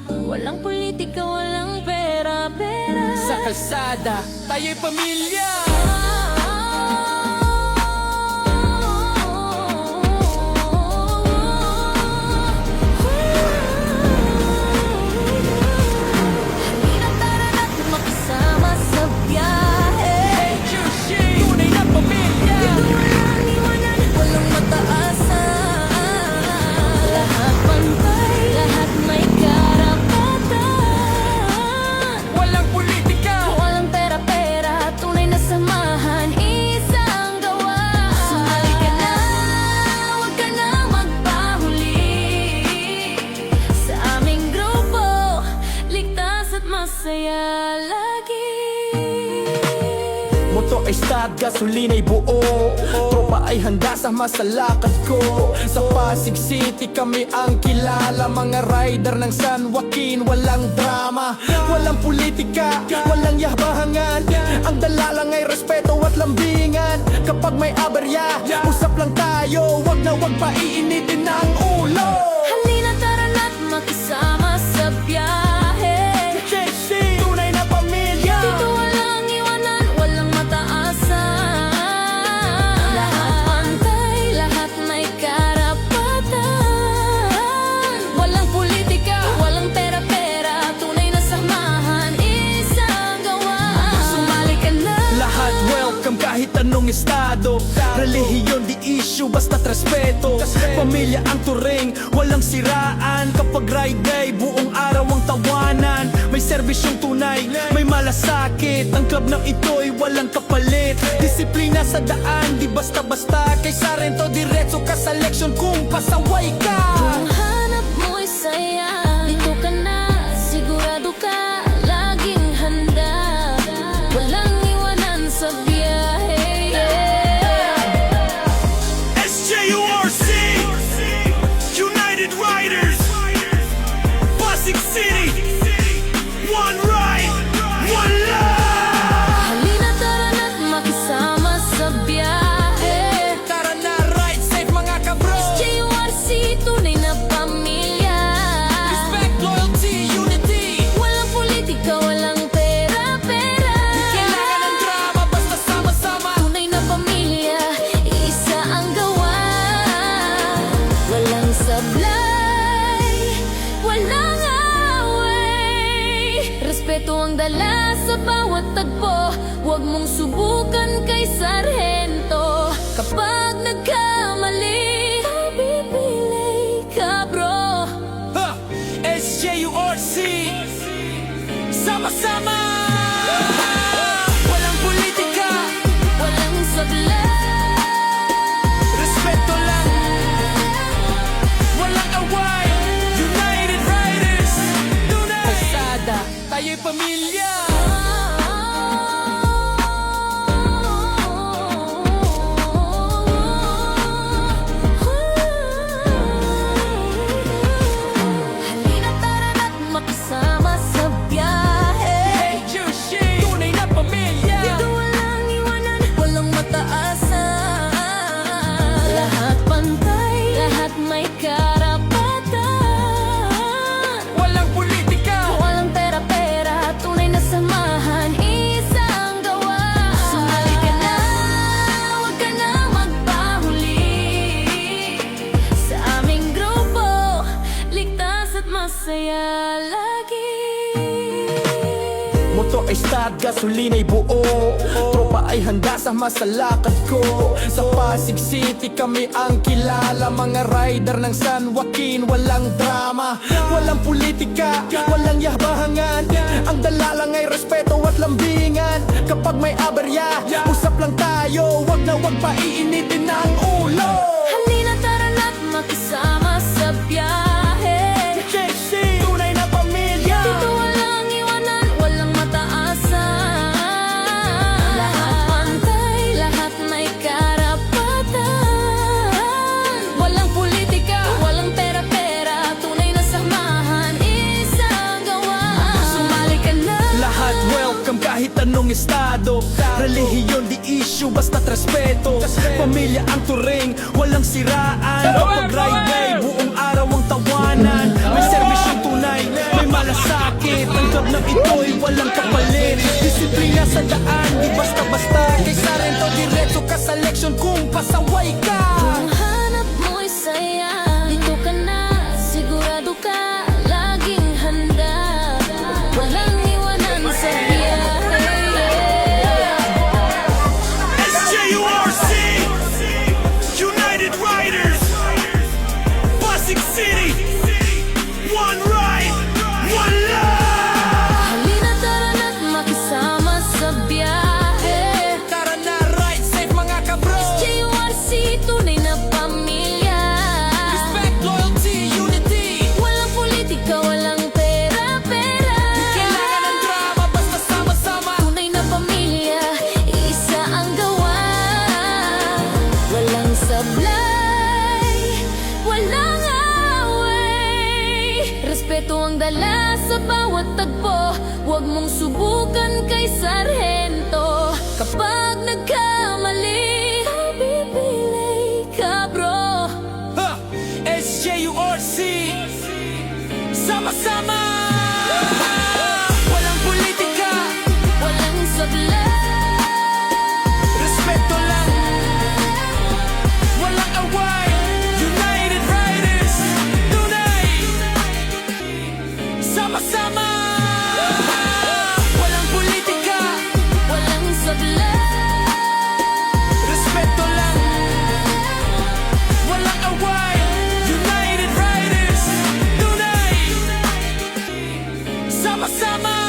Walang politika, walang pera-pera. Sa kalsada, tayo'y pamilya. Halina tara na't makasama sa biyahe. Tunay na pamilya. Walang iwanan, walang mataasan. Lahat pantay, lahat may karapatan. Walang politika, Walang pera-pera, tunay na samahan, isang gawa. Sumali ka na, huwag ka na magpahuli. Sa aming grupo, ligtas at masaya lagi. motor ay start, gasolina ay buo. Tropa ay handa sa masalakad ko. Sa Pasig City kami ang kilala. Mga rider ng San Joaquin, walang drama. Walang politika, walang yahbahangan. Ang dala lang ay respeto at lambingan. Kapag may aberya, usap lang tayo. Wag na wag pa iinitin ang ulo. Halina tara na't makisama sa biyahe. JC, tunay na pamilya. Dito walang iwanan, walang mataasan. Lahat pantay, lahat may karapatan. Walang politika, walang pera-pera, tunay na samahan, isang gawa. Sumali ka na. Lahat welcome kahit anong estado. Relihiyon di issue basta't respeto. Pamilya ang turing, walang siraan. Kapag ride day, buong araw ang tawanan. May serbisyong tunay, may malasakit. Ang club na ito'y walang kapalit. Disiplina sa daan, di basta-basta. Kay Sarento diretso ka sa leksyon kung pasaway ka. Kung hanap mo'y saya, dito ka na, sigurado ka, laging handa. Walang iwanan sa biyahe. SJURC, United Riders, Pasig City, one ride, one love. Halina tara na't makisama sa biyahe. Tara na, ride safe mga kabro. JURC, tunay na pamilya. Respect, loyalty, unity. Walang politika, walang pera-pera. Kailangan ng drama, basta sama-sama. Tunay na pamilya, isa ang gawa. Walang sablay, walang away. Respeto ang dala sa bawat tagpo. Huwag mong subukan kay Sargento. Kapag nagkamali, pabibili ka bro. Ha! SJURC, sama-sama. Walang politika, Walang sablay. respeto lang. Walang away. United Riders, tunay. Kalsada, tayo'y pamilya. Halina tara na't makisama sa biyahe. HUC, tunay na pamilya. Dito walang iwanan, walang mataasan. Lahat pantay, lahat may karapatan. Walang politika, Walang pera-pera, tunay na samahan, isang gawa. Sumali ka na, huwag ka na magpahuli. Sa aming grupo, ligtas at masaya lagi. motor ay start, gasolina ay buo. Tropa ay handa sa masalakad ko. Sa Pasig City kami ang kilala. Mga rider ng San Joaquin, walang drama. Walang politika, walang yahbahangan. Ang dala lang ay respeto at lambingan. Kapag may aberya, usap lang tayo. Wag na wag pa iinitin ang ulo. Halina tara na't makisama sa biyahe. JC, tunay na pamilya. Dito walang iwanan, walang mataasan. Lahat pantay, lahat may karapatan. Walang politika, walang pera-pera, tunay na samahan, isang gawa. Sumali ka na. Lahat welcome kahit anong estado. Relihiyon di issue basta't respeto. Pamilya ang turing, walang siraan. Kapag ride day, buong araw ang tawanan. May serbisyong tunay, may lang ito'y walang kapalit. Disiplina sa daan, di basta-basta. Kaysa rin to diretso ka sa leksyon kung pasaway ka. Kung hanap mo'y saya, dito ka na, sigurado ka, laging handa. Walang iwanan sa biyahe. SJURC, United Riders, Pasig City, one ride, one love. Halina tara na't makisama sa biyahe. Tara na, ride safe mga kabro. JURC, tunay na pamilya. Respect, loyalty, unity. Walang politika, walang pera-pera. Kailangan ng drama, basta sama-sama. Tunay na pamilya, isa ang gawa. Walang sablay, walang away. Respeto ang dala sa bawat tagpo. Huwag mong subukan kay sarhento. Kapag nagkamali, bibili ka bro. Ha! SJURC, sama-sama. Walang politika, Walang sablay. respeto lang. Walang away. United Riders, tunay. Sama-sama. Walang politika, Walang sablay. respeto lang. Walang away. United Riders, tunay. Sama-sama.